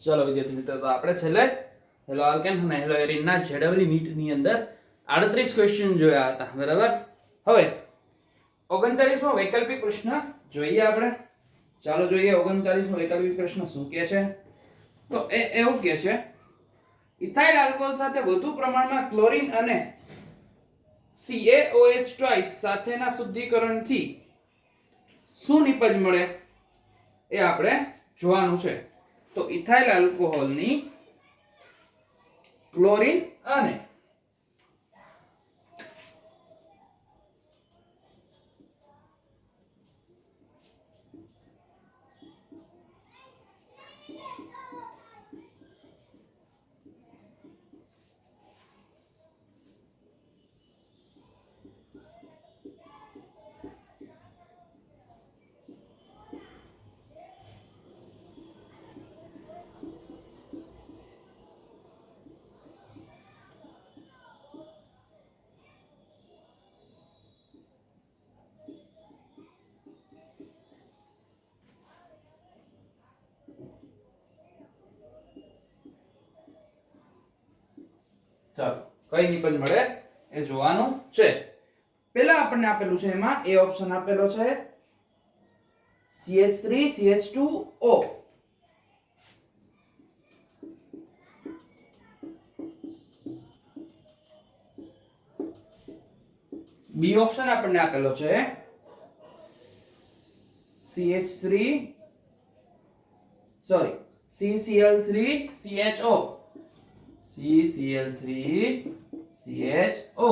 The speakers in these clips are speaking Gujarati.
ચલો વિદ્યાર્થી મિત્રો, તો આપણે છેલ્લે હેલો આલ્કેન અને હેલો એરિનના જેડબલી નીટની અંદર 38 ક્વેશ્ચન જોયા હતા, બરાબર. હવે 39મો વૈકલ્પિક પ્રશ્ન જોઈએ આપણે. ચાલો જોઈએ 39મો વૈકલ્પિક પ્રશ્ન શું કહે છે. તો એવું કહે છે, ઇથાઇલ આલ્કોહોલ સાથે વધુ પ્રમાણમાં ક્લોરીન અને CaOH સાથેના શુદ્ધિકરણથી શું નિપજ મળે એ આપણે જોવાનું છે. તો ઇથાઇલ આલ્કોહોલની ક્લોરીન અને ચાલો કઈ નિબંધ મળે એ જોવાનું છે. પહેલા આપણને આપેલું છે, એમાં એ ઓપ્શન આપેલો છે CH3CH2O. બી ઓપ્શન આપણને આપેલો છે CCl3CHO. CCl3CHO.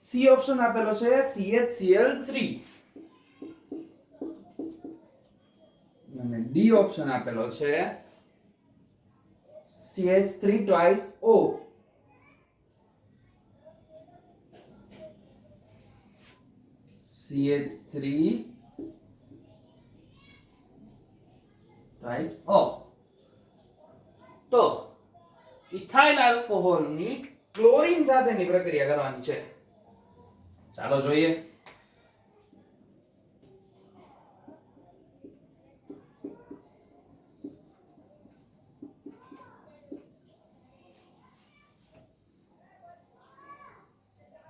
સી ઓપ્શન આપેલો છે CHCl3 અને ડી ઓપ્શન આપેલો છે CH3 twice O. CH3 twice O. તો ઇથાઇલ આલ્કોહોલની ક્લોરીન સાથેની પ્રક્રિયા કરવાની છે. ચાલો જોઈએ.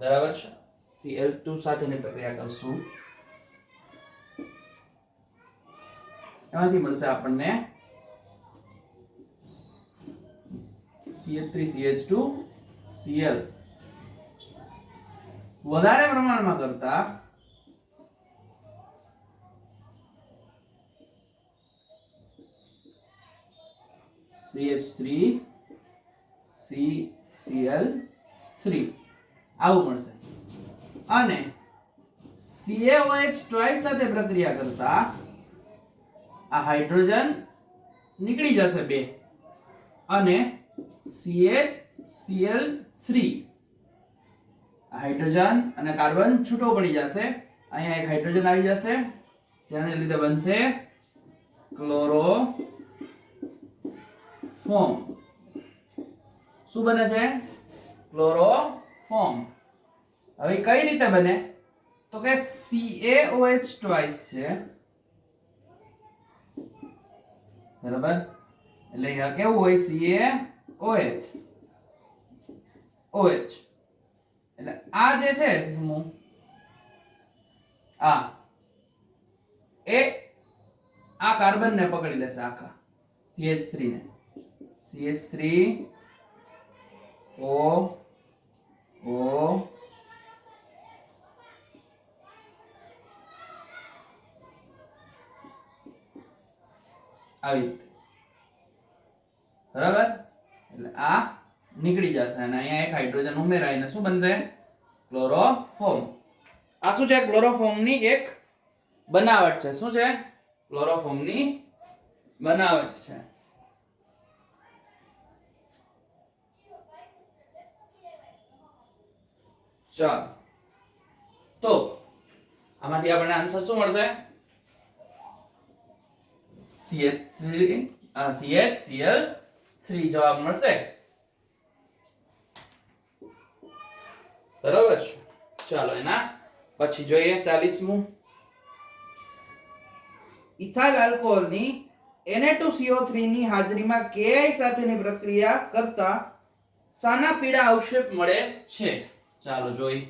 બરાબર છે. Cl2 સાથેની પ્રક્રિયા કરશું, એમાંથી મળશે આપણને CH3CH2Cl. વધારે પ્રમાણમાં કરતા CH3CCl3 આવું મળશે. અને CaOH ટ્વાઇસ સાથે પ્રક્રિયા કરતા આ હાઇડ્રોજન નીકળી જશે બે, અને CHCl3 હાઇડ્રોજન અને કાર્બન છૂટો પડી જશે. અહીંયા એક હાઇડ્રોજન આવી જશે, જેને લીધે બનશે ક્લોરોફોર્મ. શું બને છે? ક્લોરોફોર્મ. હવે કઈ રીતે બને? તો કે CaOH ટ્વાઇસ છે, બરાબર. એટલે અહીંયા કેવું હોય? CaOH OH. એટલે આ જે છે સમૂહ, આ કાર્બન ને પકડી લેશે, આખા CH3 ને. CH3O આવી રીતે, બરાબર. એટલે આ નીકળી જશે અને અહીંયા એક હાઇડ્રોજન ઉમેરાઈને શું બનશે? ક્લોરોફોર્મ. આ શું છે? ક્લોરોફોર્મની એક બનાવટ છે. શું છે? ક્લોરોફોર્મની બનાવટ છે. ચાલો, તો આમાંથી આપણને આન્સર શું મળશે? CHCl3 જવાબ મળશે, બરાબર છે. ચાલો એના પછી જોઈએ 40મું. ઇથાઇલ આલ્કોહોલની Na2CO3 ની હાજરીમાં Ki સાથેની પ્રક્રિયા કરતા શાના પીળા અવક્ષેપ મળે છે? ચાલો જોઈ.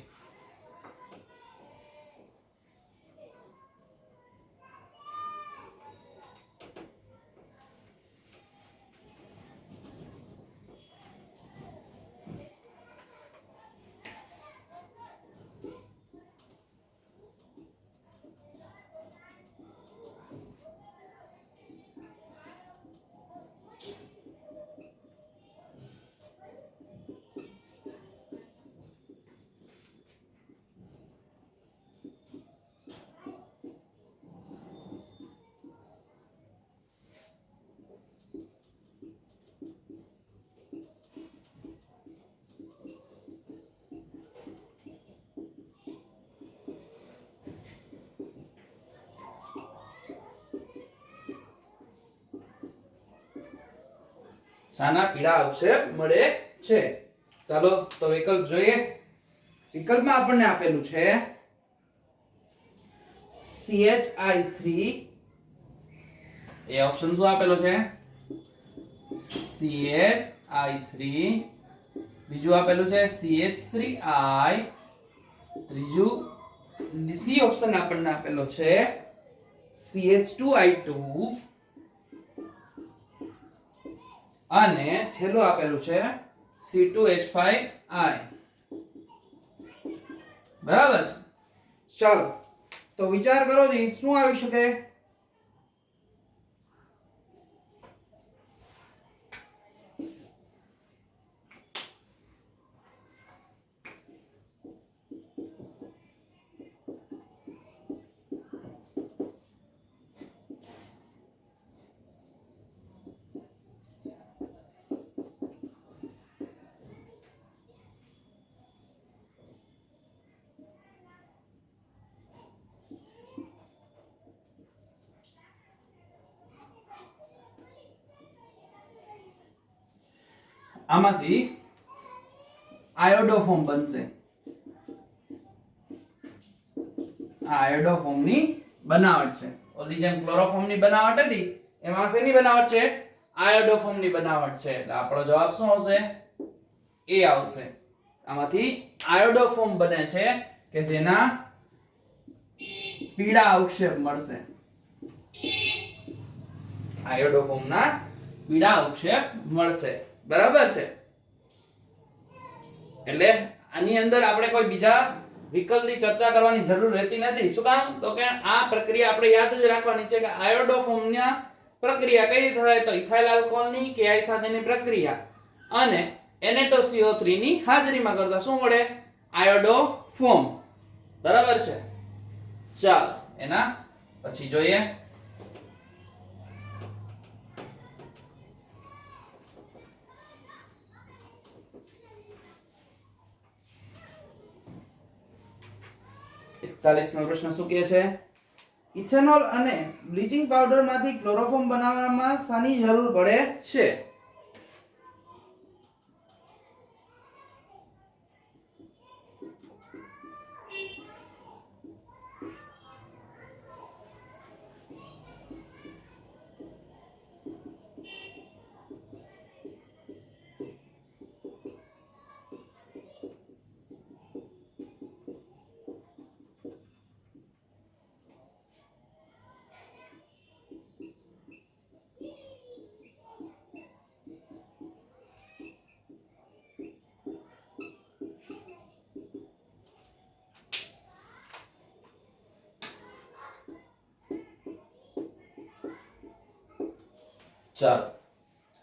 શાના પીળા અવક્ષેપ મળે છે? ચાલો તો વિકલ્પ જોઈએ. વિકલ્પમાં આપણને આપેલું છે CHI3, એ ઓપ્શન શું આપેલો છે? CHI3. બીજું આપેલું છે CH3I. ત્રીજું સી ઓપ્શન આપણને આપેલો છે CH2I2 અને છેલ્લું આપેલું છે C2H5I. બરાબર. ચાલો તો વિચાર કરો જી શું આવી શકે? આમાંથી આયોડોફોર્મ બનશે. આ આયોડોફોર્મ ની બનાવટ છે. ઓલી જેમ ક્લોરોફોર્મ ની બનાવટ હતી એમાં શેની બનાવટ છે? આયોડોફોર્મ ની બનાવટ છે. એટલે આપણો જવાબ શું આવશે? એ આવશે. આમાંથી આયોડોફોર્મ બને છે કે જેના પીળા અવક્ષેપ મળશે. આયોડોફોર્મ ના પીળા અવક્ષેપ મળશે. બરાબર છે. એટલે આની અંદર આપણે કોઈ બીજા વિકલ્પની ચર્ચા કરવાની જરૂર રહેતી નથી. શું કામ? તો કે આ પ્રક્રિયા આપણે યાદ જ રાખવાની છે કે આયોડોફોર્મના પ્રક્રિયા કઈ રીતે થાય? તો ઇથાઇલ આલ્કોહોલની Ki સાથેની પ્રક્રિયા અને Na2CO3 ની હાજરીમાં કરતા શું મળે? આયોડોફોર્મ. બરાબર છે. ચાલો એના પછી જોઈએ. નો પ્રશ્ન શું કહે છે? ઇથેનોલ અને બ્લીચિંગ પાવડર માંથી ક્લોરોફોર્મ બનાવવામાં શાની જરૂર પડે છે? ચાલો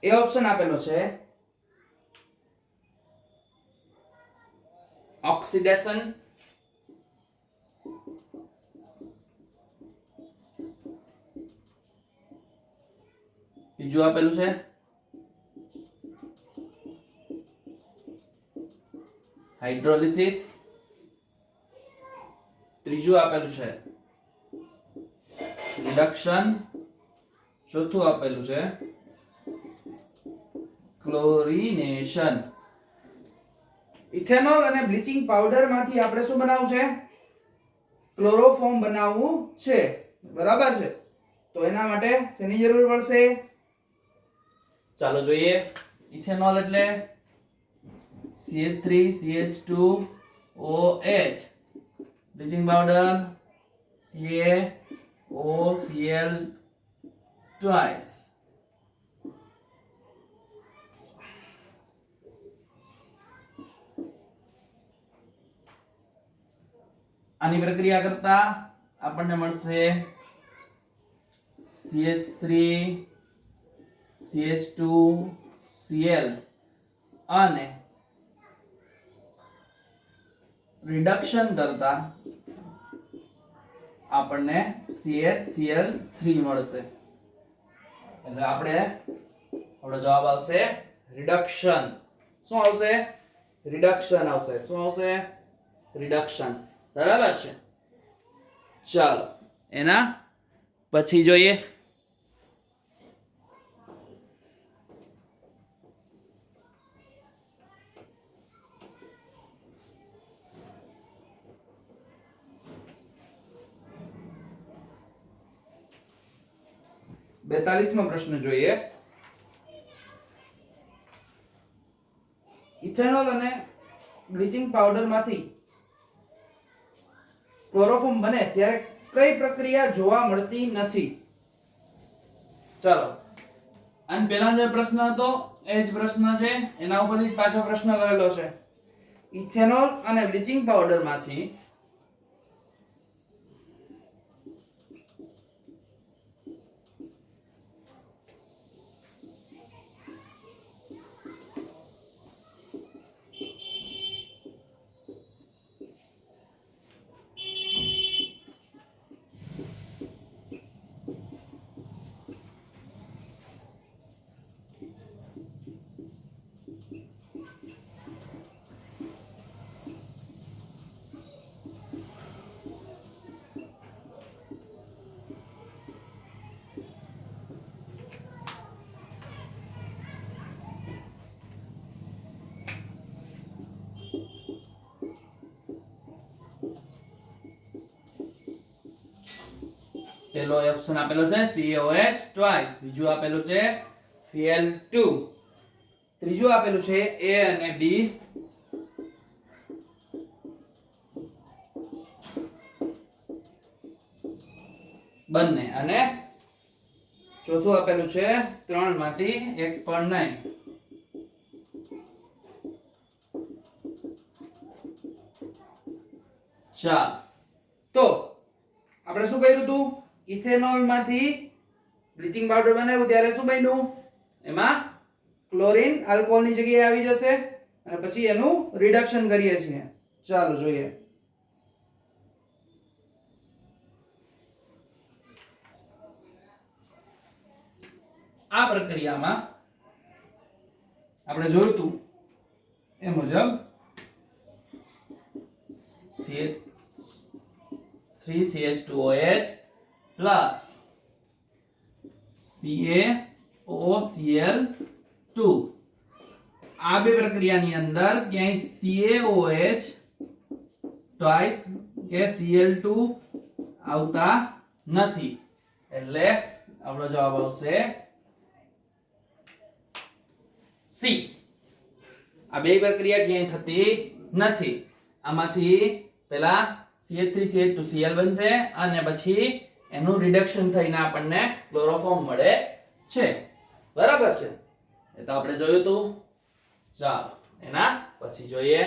એ ઓપ્શન આપેલો છે ઓક્સિડેશન, બીજું આપેલું છે હાઇડ્રોલિસિસ, ત્રીજું આપેલું છે રિડક્શન, ચોથું આપેલું છે ક્લોરિનેશન. ઇથેનોલ અને બ્લીચિંગ પાવડર માંથી આપણે શું બનાવવું છે? ક્લોરોફોર્મ બનાવવું છે. બરાબર છે. તો એના માટે શેની જરૂર પડશે? ચાલો જોઈએ. ઇથેનોલ એટલે CH3CH2OH, bleaching powder CaOCl twice. આની પ્રક્રિયા કરતા આપણને મળશે CH3CH2Cl અને રિડક્શન કરતા આપણને CHCl3 મળશે. એટલે આપણો જવાબ આવશે રિડક્શન. શું આવશે? રિડક્શન આવશે. શું આવશે? રિડક્શન. બરાબર છે. ચાલો એના પછી જોઈએ. બેતાલીસમો પ્રશ્ન જોઈએ. ઇથેનોલ અને બ્લીચિંગ પાવડર માંથી ક્લોરોફોર્મ બને ત્યારે કઈ પ્રક્રિયા જોવા મળતી નથી? ચાલો આન પહેલા જે પ્રશ્ન હતો એ જ પ્રશ્ન છે, એના ઉપરથી પાછો પ્રશ્ન કરેલો છે. ઇથેનોલ અને બ્લીચિંગ પાવડર માંથી પેલો ઓપ્શન આપેલો છે CaOH twice, બીજું આપેલું છે Cl2, ત્રીજું આપેલું છે A અને B, બંને, અને ચોથું આપેલું છે 3 માંથી એક પણ નહીં. ચાલ તો આપણે શું કર્યું હતું? ઇથેનોલ માંથી બ્લીચિંગ પાવડર બનાવ્યું ત્યારે શું બન્યું? એમાં ક્લોરીન આલ્કોહોલ ની જગ્યાએ આવી જશે અને પછી એનું રિડક્શન કરીએ છીએ. ચાલો જોઈએ. આ પ્રક્રિયામાં આપણે જોયું હતું એ મુજબ CH3CH2OH plus CaOCl2, આ બે પ્રક્રિયાની અંદર ક્યાંય CaOH twice કે Cl2 આવતા નથી. એટલે આપણો જવાબ આવશે C. આ બે પ્રક્રિયા ક્યાંય થતી નથી. આમાંથી પહેલા CH3CH2Cl બનશે અને પછી એનું રિડક્શન થઈને આપણને ક્લોરોફોર્મ મળે છે. બરાબર છે? એ તો આપણે જોયું હતું. ચાલો એના પછી જોઈએ.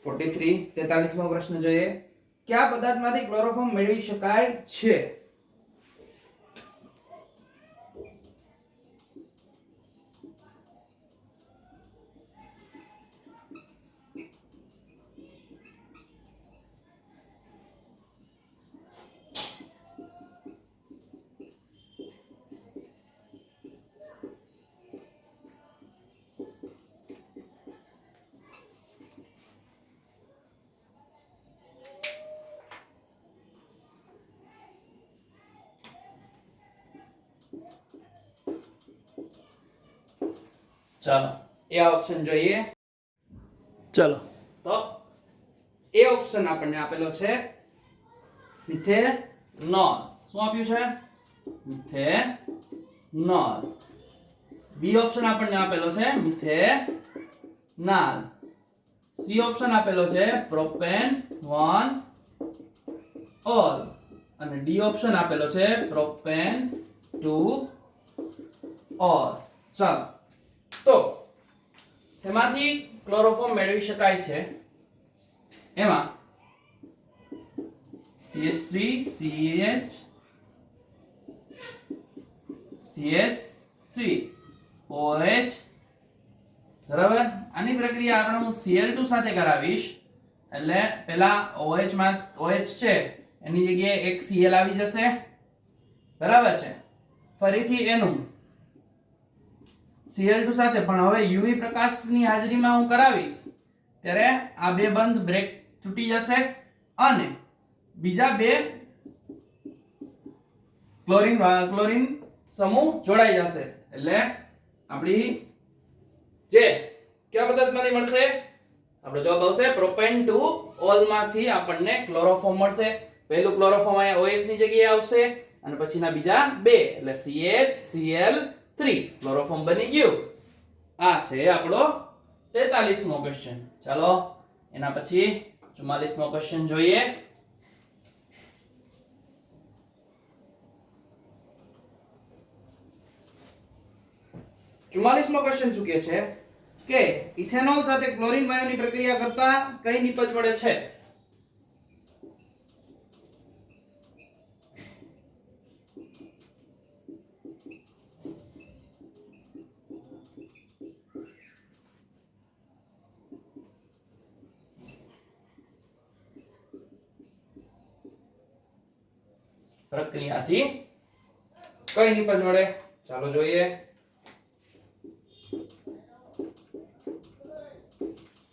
ફોર્ટી 43મો પ્રશ્ન જોઈએ. કયા પદાર્થમાંથી ક્લોરોફોર્મ મેળવી શકાય છે? ચાલો એ ઓપ્શન જોઈએ. ચલો તો એ ઓપ્શન આપણને આપેલો છે મિથેનોલ. શું આપ્યું છે? મિથેનોલ. બી ઓપ્શન આપણને આપેલો છે મિથેનાલ. સી ઓપ્શન આપેલો છે પ્રોપેન 1 ઓલ અને ડી ઓપ્શન આપેલો છે પ્રોપેન 2 ઓલ. ચાલો તો એમાંથી ક્લોરોફોર્મ મેળવી શકાય છે એમાં CH3 CH3 OH. બરાબર. આની પ્રક્રિયા આપણે હું Cl2 સાથે કરાવીશ એટલે પેલા OH માં OH છે એની જગ્યાએ એક Cl આવી જશે. બરાબર છે. ફરીથી એનું Cl2 સાથે પણ હવે UV પ્રકાશની હાજરીમાં હું કરાવીશ ત્યારે આ બે બંધ બ્રેક તૂટી જશે અને બીજા બે ક્લોરીન સમૂહ જોડાઈ જશે એટલે આપણી જે કયા પદાર્થમાંથી મળશે? આપણો જવાબ આવશે પ્રોપેન 2 ઓલ માંથી આપણને ક્લોરોફોર્મ મળશે. પહેલું ક્લોરોફોર્મ અહીંયા OH ની જગ્યાએ આવશે અને પછીના બીજા બે એટલે CH Cl3 ક્લોરોફોર્મ બની ગયું. આ છે આપણો 43મો ક્વેશ્ચન. ચાલો એના પછી 44મો ક્વેશ્ચન જોઈએ. 44મો ક્વેશ્ચન શું કહે છે કે ઇથેનોલ સાથે ક્લોરીન વાયુની પ્રક્રિયા કરતા કઈ નિપજ મળે છે? પ્રક્રિયાથી કઈ નિપજ મળે? ચાલો જોઈએ.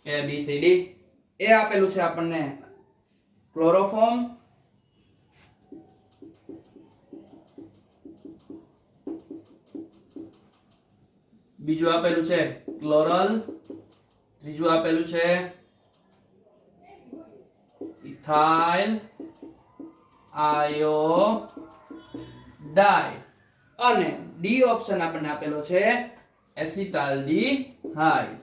A B C D. એ આપેલું છે આપણને ક્લોરોફોર્મ, બીજું આપેલું છે ક્લોરલ, ત્રીજું આપેલું છે ઇથાઇલ આયોડાઇડ અને ડી ઓપ્શન આપણને આપેલો છે એસિટાલ્ડીહાઇડ.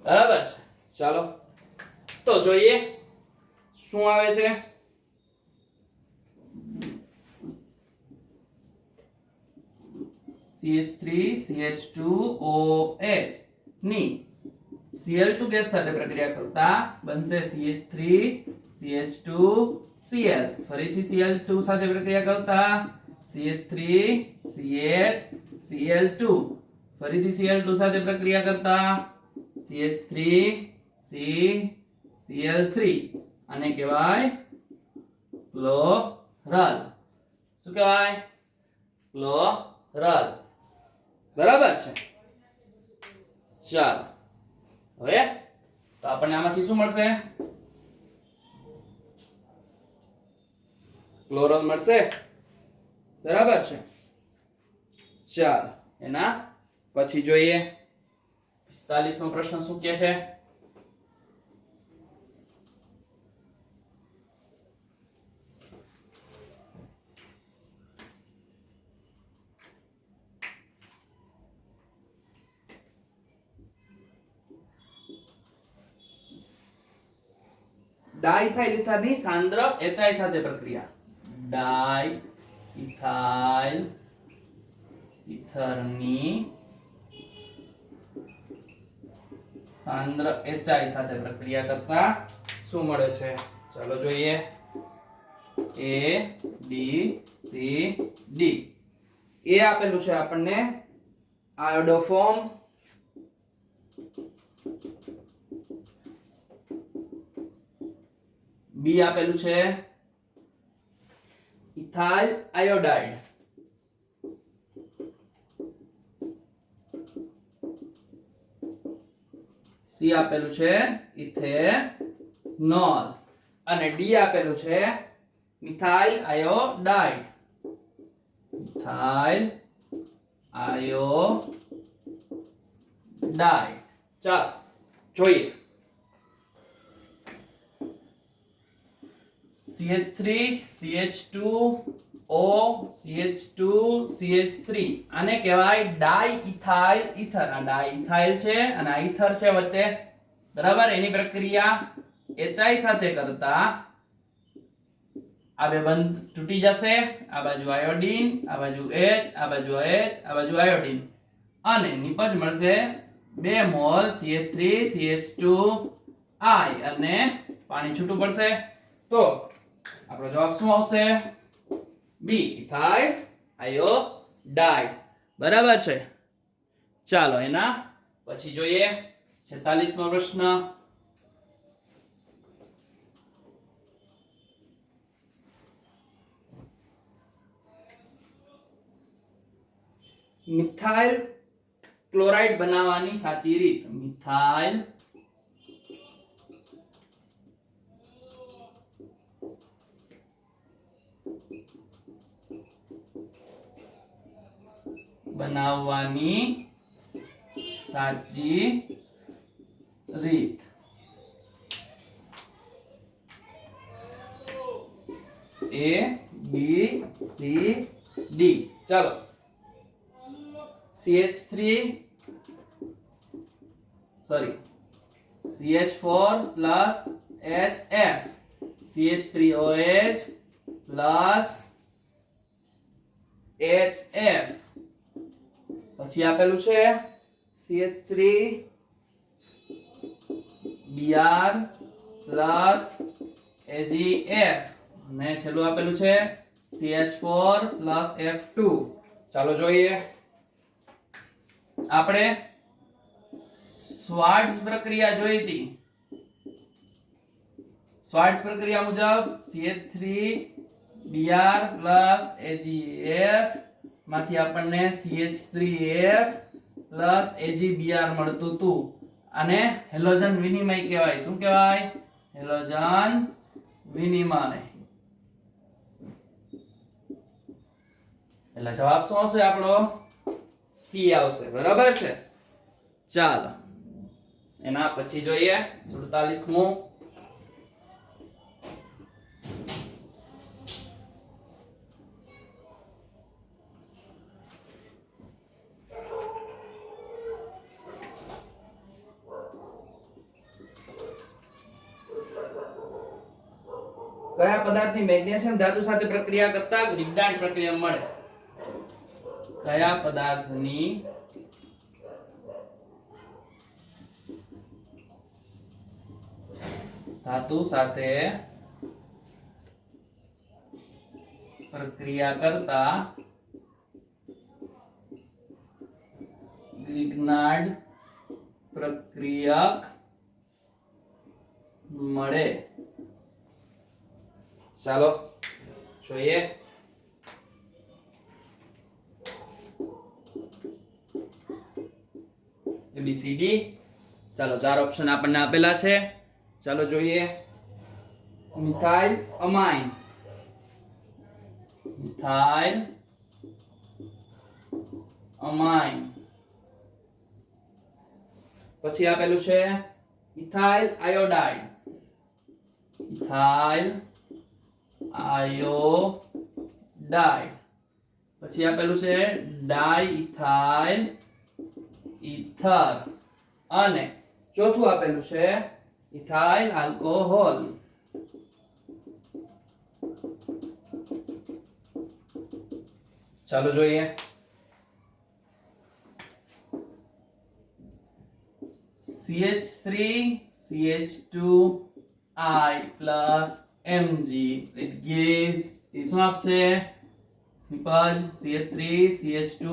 બરાબર છે. ચાલો તો જોઈએ શું આવે છે. CH3 CH2OH ની Cl2 ગેસ સાથે પ્રક્રિયા કરતા બનશે CH3 CH2Cl. ફરીથી Cl2 સાથે પ્રક્રિયા કરતા CH3 CH Cl2. ફરીથી Cl2 સાથે પ્રક્રિયા કરતા CH3 C Cl3 આને કહેવાય ક્લોરલ. શું કહેવાય? ક્લોરલ. બરાબર છે. ચાલો હવે તો આપણને આમાંથી શું મળશે? ક્લોરલ મળશે. બરાબર છે. ચાલો એના પછી જોઈએ 45મો પ્રશ્ન શું કહે છે? ડાઇથાઇલ ઇથરની સાંદ્ર HI સાથે પ્રક્રિયા. ડાઇથાઇલ ઇથરની સાંદ્ર HI સાથે પ્રક્રિયા કરતા શું મળે છે? ચાલો જોઈએ. A B C D. એ આપેલું છે આપણને આયોડોફોર્મ, બી આપેલું છે ઇથાઇલ આયોડાઇડ, સી આપેલું છે ઇથેનોલ અને ડી આપેલું છે મિથાઇલ આયોડાઇડ. Ethyl iodide. ચાલો જોઈએ. CH3 CH2 O CH2 CH3 આને કહેવાય ડાઇઇથાઇલ ઈથર. આ ડાઇઇથાઇલ છે અને આ ઈથર છે વચ્ચે, બરાબર. એની પ્રક્રિયા HI સાથે કરતા આ બે બંધ તૂટી જશે. આ બાજુ આયોડીન, આ બાજુ H, આ બાજુ H, આ બાજુ આયોડીન, અને નિપજ મળશે 2 મોલ CH3 CH2 I અને પાણી છૂટું પડશે. તો આપણો જવાબ શું આવશે? બી, ઇથાઇલ આયોડાઇડ. બરાબર છે. ચાલો એના પછી જોઈએ 46મો પ્રશ્ન. મિથાઇલ ક્લોરાઇડ બનાવવાની સાચી રીત. મિથાઇલ બનાવવાની સાચી રીત. A B C D. ચાલો CH3 sorry CH4 plus HF CH3OH plus HF. પછી આપેલું છે CH3 Br plus AgF અને છેલ્લું આપેલું છે CH4 plus F2. ચાલો જોઈએ. આપણે શ્વાર્ટ્ઝ પ્રક્રિયા જોઈ હતી. શ્વાર્ટ્ઝ પ્રક્રિયા મુજબ CH3 Br plus AgF માંથી આપણને CH3F plus AgBr મળતું હતું. અને હેલોજન વિનિમય કહેવાય. શું કહેવાય? હેલોજન વિનિમય. એટલે જવાબ શું આવશે આપણો? સી આવશે. બરાબર છે. ચાલો એના પછી જોઈએ 47મો. કયા પદાર્થની મેગ્નેશિયમ ધાતુ સાથે પ્રક્રિયા કરતા ગ્રિગ્નાર્ડ પ્રક્રિયા મળે? કયા પદાર્થની ધાતુ સાથે પ્રક્રિયા કરતા ગ્રિગ્નાર્ડ પ્રક્રિયક મળે? ચાલો જોઈએ. ABCD. ચાલો 4 ઓપ્શન આપણને આપેલા છે. ચાલો જોઈએ. Methyl amine, methyl amine. પછી આપેલું છે ઇથાઇલ આયોડાઇડ, ઇથાઇલ આયોડાઇડ. પછી આપેલું છે ડાઇઇથાઇલ ઈથર અને ચોથું આપેલું છે ઇથાઇલ આલ્કોહોલ. ચાલો જોઈએ. CH3 CH2I plus Mg it gives શું આપશે? નિપજ CH3 CH2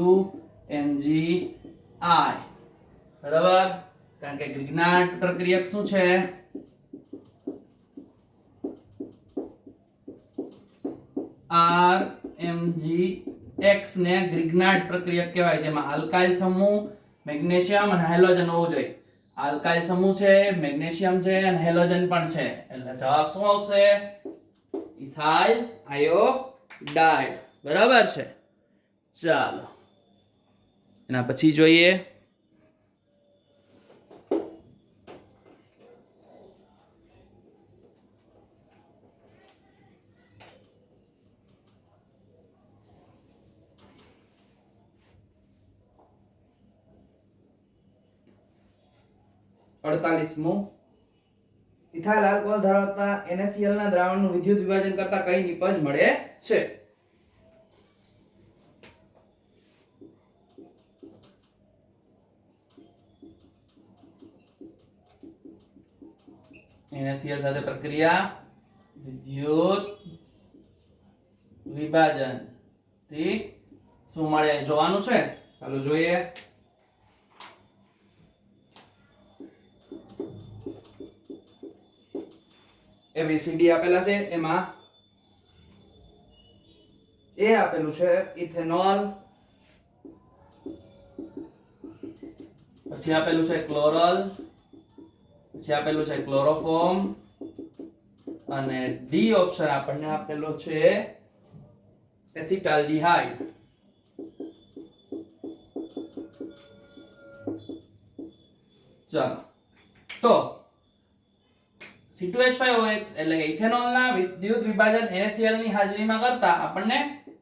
MgI. બરાબર. કારણ કે ગ્રિગ્નાર્ડ પ્રક્રિયક શું છે? RMgX ને ગ્રિગ્નાર્ડ પ્રક્રિયક કહેવાય છે. એમાં આલ્કાઇલ સમૂહ, મેગ્નેશિયમ અને હાઇડ્રોજન હોવું જોઈએ. આલ્કાઇલ સમૂહ છે, મેગ્નેશિયમ છે અને હેલોજન પણ છે. એટલે જવાબ શું આવશે? Ethyl iodide. બરાબર છે. ચાલો એના પછી જોઈએ અડતાલીસમું ઇથાઇલ આલ્કોહોલ ધરાવતા NaCl ના દ્રાવણનું વિદ્યુત વિભાજન કરતા કઈ નિપજ મળે છે? NaCl સાથે પ્રક્રિયા વિદ્યુત વિભાજન થી શું મળે જોવાનું છે. ચાલો જોઈએ. ABCD આપેલા છે, એમાં એ આપેલું છે ઇથેનોલ, પછી આપેલું છે ક્લોરલ, પછી આપેલું છે ક્લોરોફોર્મ અને ડી ઓપ્શન આપણને આપેલો છે એસિટાલ્ડિહાઇડ. ચાલો તો C2H5OH એટલે કે ઇથેનોલના વિદ્યુત વિભાજન NaCl ની હાજરીમાં કરતા આપણને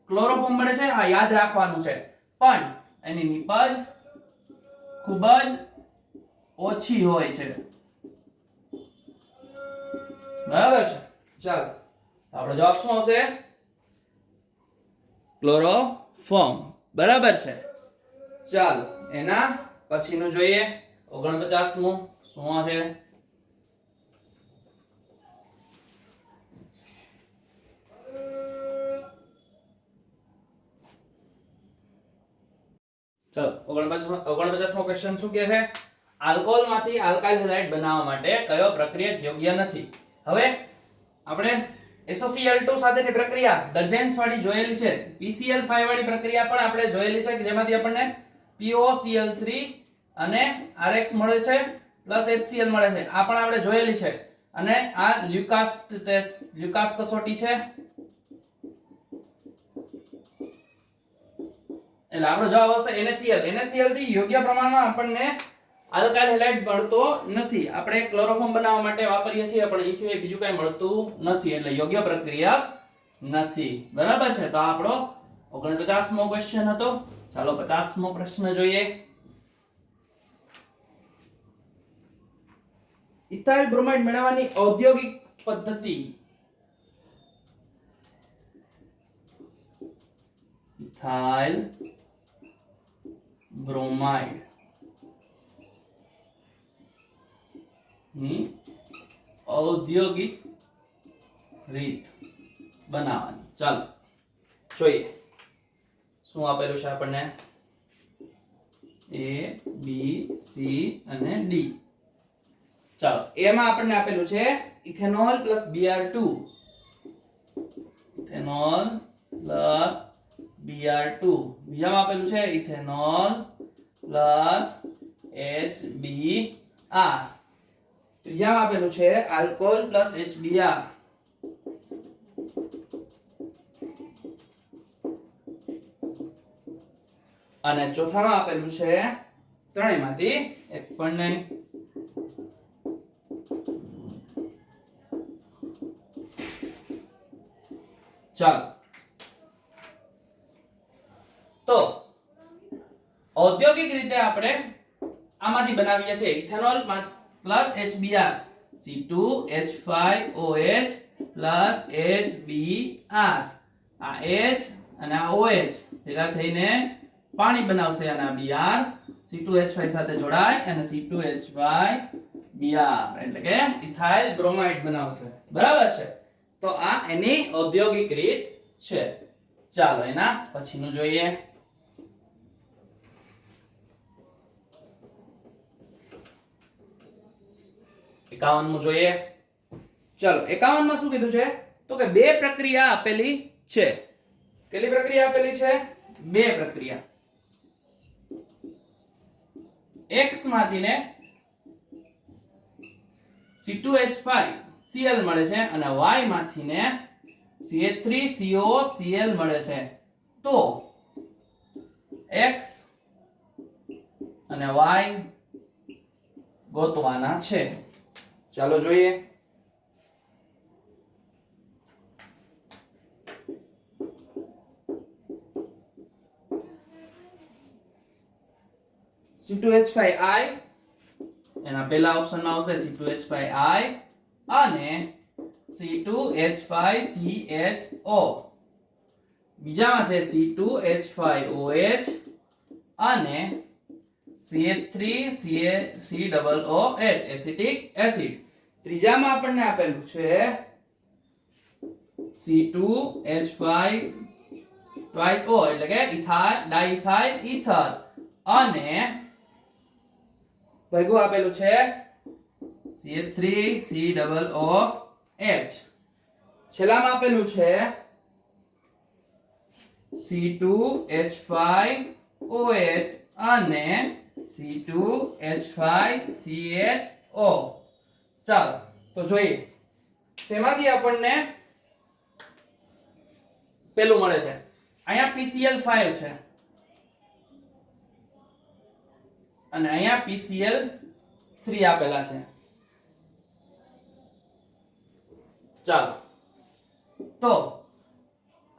ક્લોરોફોર્મ મળે છે. આ યાદ રાખવાનું છે, પણ એની નિપજ ખૂબ જ ઓછી હોય છે. બરાબર છે. ચાલો આપણો જવાબ શું આવશે? ક્લોરોફોર્મ. બરાબર છે. ચાલો એના પછીનું જોઈએ 49મું શું છે? ચલો 49મો ક્વેશ્ચન શું કહે છે? આલ્કોહોલમાંથી આલ્કાઇલ હેલાઇડ બનાવવા માટે કયો પ્રક્રિયક યોગ્ય નથી? હવે આપણે SOCl2 સાથેની પ્રક્રિયા ડર્જેન્સ વાળી જોયેલી છે. PCl5 વાળી પ્રક્રિયા પણ આપણે જોયેલી છે કે જેમાંથી આપણને POCl3 અને RX મળે છે પ્લસ HCl મળે છે. આ પણ આપણે જોયેલી છે. અને આ લ્યુકાસ ટેસ્ટ, લ્યુકાસ કસોટી છે. એટલે આપણો જવાબ આવશે NaCl. NaCl થી યોગ્ય પ્રમાણમાં આપણને આલ્કાઇલ હેલાઇડ મળતો નથી. આપણે ક્લોરોફોર્મ બનાવવા માટે વાપરીએ છીએ, પણ એ સિવાય બીજું કઈ મળતું નથી. એટલે યોગ્ય પ્રક્રિયા નથી. બરાબર છે. તો આપણો 49મો ક્વેશ્ચન હતો. ચાલો 50મો પ્રશ્ન જોઈએ. ઇથાઇલ બ્રોમાઇડ મેળવવાની ઔદ્યોગિક પદ્ધતિ. ઇથાઇલ બ્રોમાઇડ ની ઔદ્યોગિક રીત બનાવવાની. ચાલો જોઈએ શું આપેલું છે આપણને. A, B, C અને D. ચાલો એમાં આપણને આપેલું છે ethanol plus Br2. Ethanol plus Br2. બીજામાં આપેલું છે ઇથેનોલ પ્લસ HBr. ત્રીજામાં આપેલું છે આલ્કોહોલ પ્લસ HBr. અને ચોથામાં આપેલું છે ત્રણેયમાંથી એક પણ નહીં. ચાલો તો ઔદ્યોગિક રીતે આપણે આમાંથી બનાવીએ છીએ ethanol plus HBr, C2H5OH plus HBr. આ H અને આ OH ભેગા થઈને પાણી બનાવશે અને આ Br C2H5 સાથે જોડાય અને C2H5Br એટલે કે ઇથાઇલ બ્રોમાઇડ બનાવશે. બરાબર છે. તો આ એની ઔદ્યોગિક રીત છે. ચાલો એના પછીનું જોઈએ. 51મું જોઈએ. ચાલો 51માં શું કીધું છે? તો કે બે પ્રક્રિયા આપેલી છે. કેટલી પ્રક્રિયા આપેલી છે? બે પ્રક્રિયા. X માંથી ને C2H5Cl મળે છે અને Y માંથી ને CH3COCl મળે છે. તો x અને y ગોતવાના છે. ચાલો જોઈએ. C2H5I એના પહેલા ઓપ્શનમાં આવશે C2H5I અને C2H5CHO. બીજામાં છે C2H5OH અને CH3COOH એસિટિક એસિડ. ત્રીજામાં આપણને આપેલું છે C2H5 twice O એટલે કે ઇથાઇલ ડાઇથાઇલ ઈથર અને ભેગું આપેલું છે CH3COOH. છેલ્લામાં આપેલું છે C2H5OH અને C2H5CHO. ચાલો તો જોઈએ શેમાંથી આપણને પેલું મળે છે. અહીંયા PCl5 છે અને અહીંયા PCl3 આપેલા છે. ચાલો તો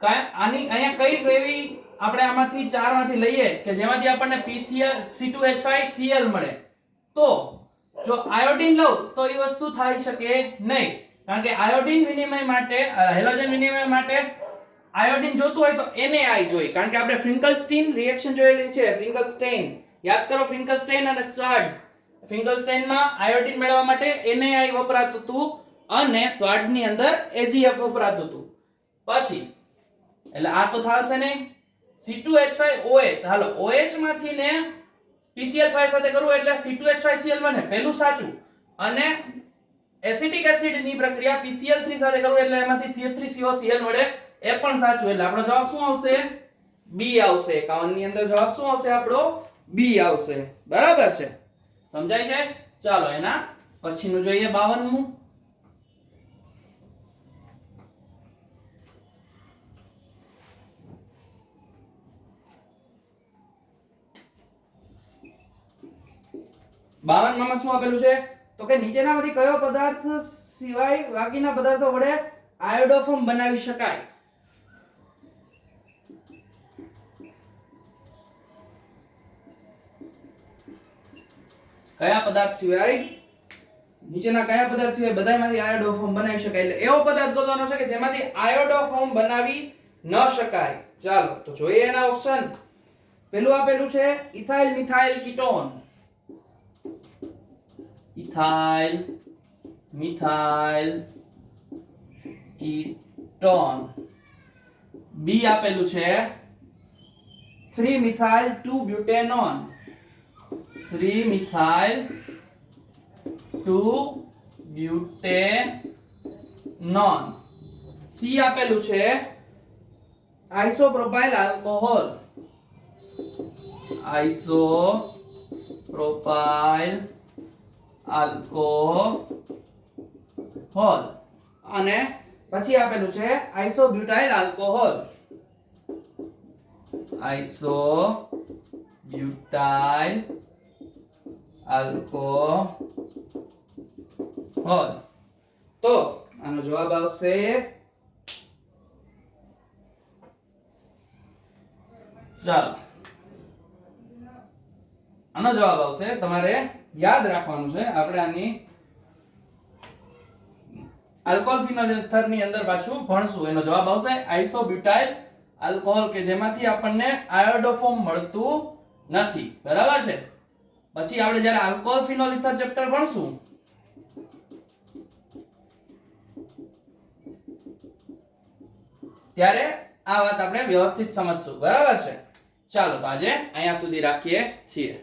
આની અહીંયા કઈ એવી આપણે આમાંથી ચારમાંથી લઈએ કે જેમાંથી આપણને PCl C2H5Cl મળે. તો જો આયોડિન લઉં તો એ વસ્તુ થઈ શકે નહીં, કારણ કે આયોડિન વિનિમય માટે હેલોજન વિનિમય માટે આયોડિન જોતું હોય તો NaI જોઈએ, કારણ કે આપણે ફ્રિંકલસ્ટીન રિએક્શન જોયેલી છે. ફ્રિંકલસ્ટેઇન યાદ કરો, ફ્રિંકલસ્ટેઇન અને શ્વાર્ટ્ઝ. ફ્રિંકલસ્ટેઇનમાં આયોડિન મેળવવા માટે NaI વપરાતું હતું અને શ્વાર્ટ્ઝ ની અંદર AgF વપરાતું હતું. પછી એટલે આ તો થશે નહીં. C2H5OH, હાલો OH માંથી ને PCl5 સાથે કરવું એટલે C2H5Cl બને, પહેલું સાચું. અને એસિટિક એસિડ ની પ્રક્રિયા PCl3 સાથે કરવું એટલે એમાંથી CH3COCl મળે, એ પણ સાચું. એટલે આપણો જવાબ શું આવશે? B આવશે. 51 ની અંદર જવાબ શું આવશે આપણો? B આવશે. બરાબર છે? સમજાય છે? ચાલો એના પછીનું જોઈએ 52મું. માં શું આપેલું છે? તો કે નીચેનામાંથી કયો પદાર્થ સિવાય બાકીના પદાર્થો વડે આયોડોફોર્મ બનાવી શકાય? કયા પદાર્થ સિવાય, નીચેના કયા પદાર્થ સિવાય બધામાંથી આયોડોફોર્મ બનાવી શકાય? એટલે એવો પદાર્થ ગોતવાનો છે કે જેમાંથી આયોડોફોર્મ બનાવી ન શકાય. ચાલો તો જોઈએ એના ઓપ્શન. પેલું આપેલું છે ethyl methyl ketone. Ethyl methyl ketone. B આપેલું છે 3 methyl 2 butanone. 3 methyl 2 butanone. C આપેલું છે આઇસોપ્રોપાઇલ આલ્કોહોલ. આઇસોપ્રોપાઇલ આલ્કોહોલ. અને પછી આપેલું છે આઇસોબ્યુટાઇલ આલ્કોહોલ. આઇસોબ્યુટાઇલ આલ્કોહોલ. તો આનો જવાબ આવશે ચાલો આનો જવાબ આવશે, તમારે યાદ રાખવાનું છે. આપણે આની આલ્કોહોલ ફિનોલ એથર ની અંદર પાછું ભણશું. એનો જવાબ આવશે આઇસોબ્યુટાઇલ આલ્કોહોલ, કે જેમાંથી આપણને આયોડોફોર્મ મળતું નથી. બરાબર છે? પછી આપણે જ્યારે આલ્કોહોલ ફિનોલ એથર ચેપ્ટર ભણશું ત્યારે આ વાત આપણે વ્યવસ્થિત સમજશું. બરાબર છે? ચાલો તો આજે અહીંયા સુધી રાખીએ છીએ.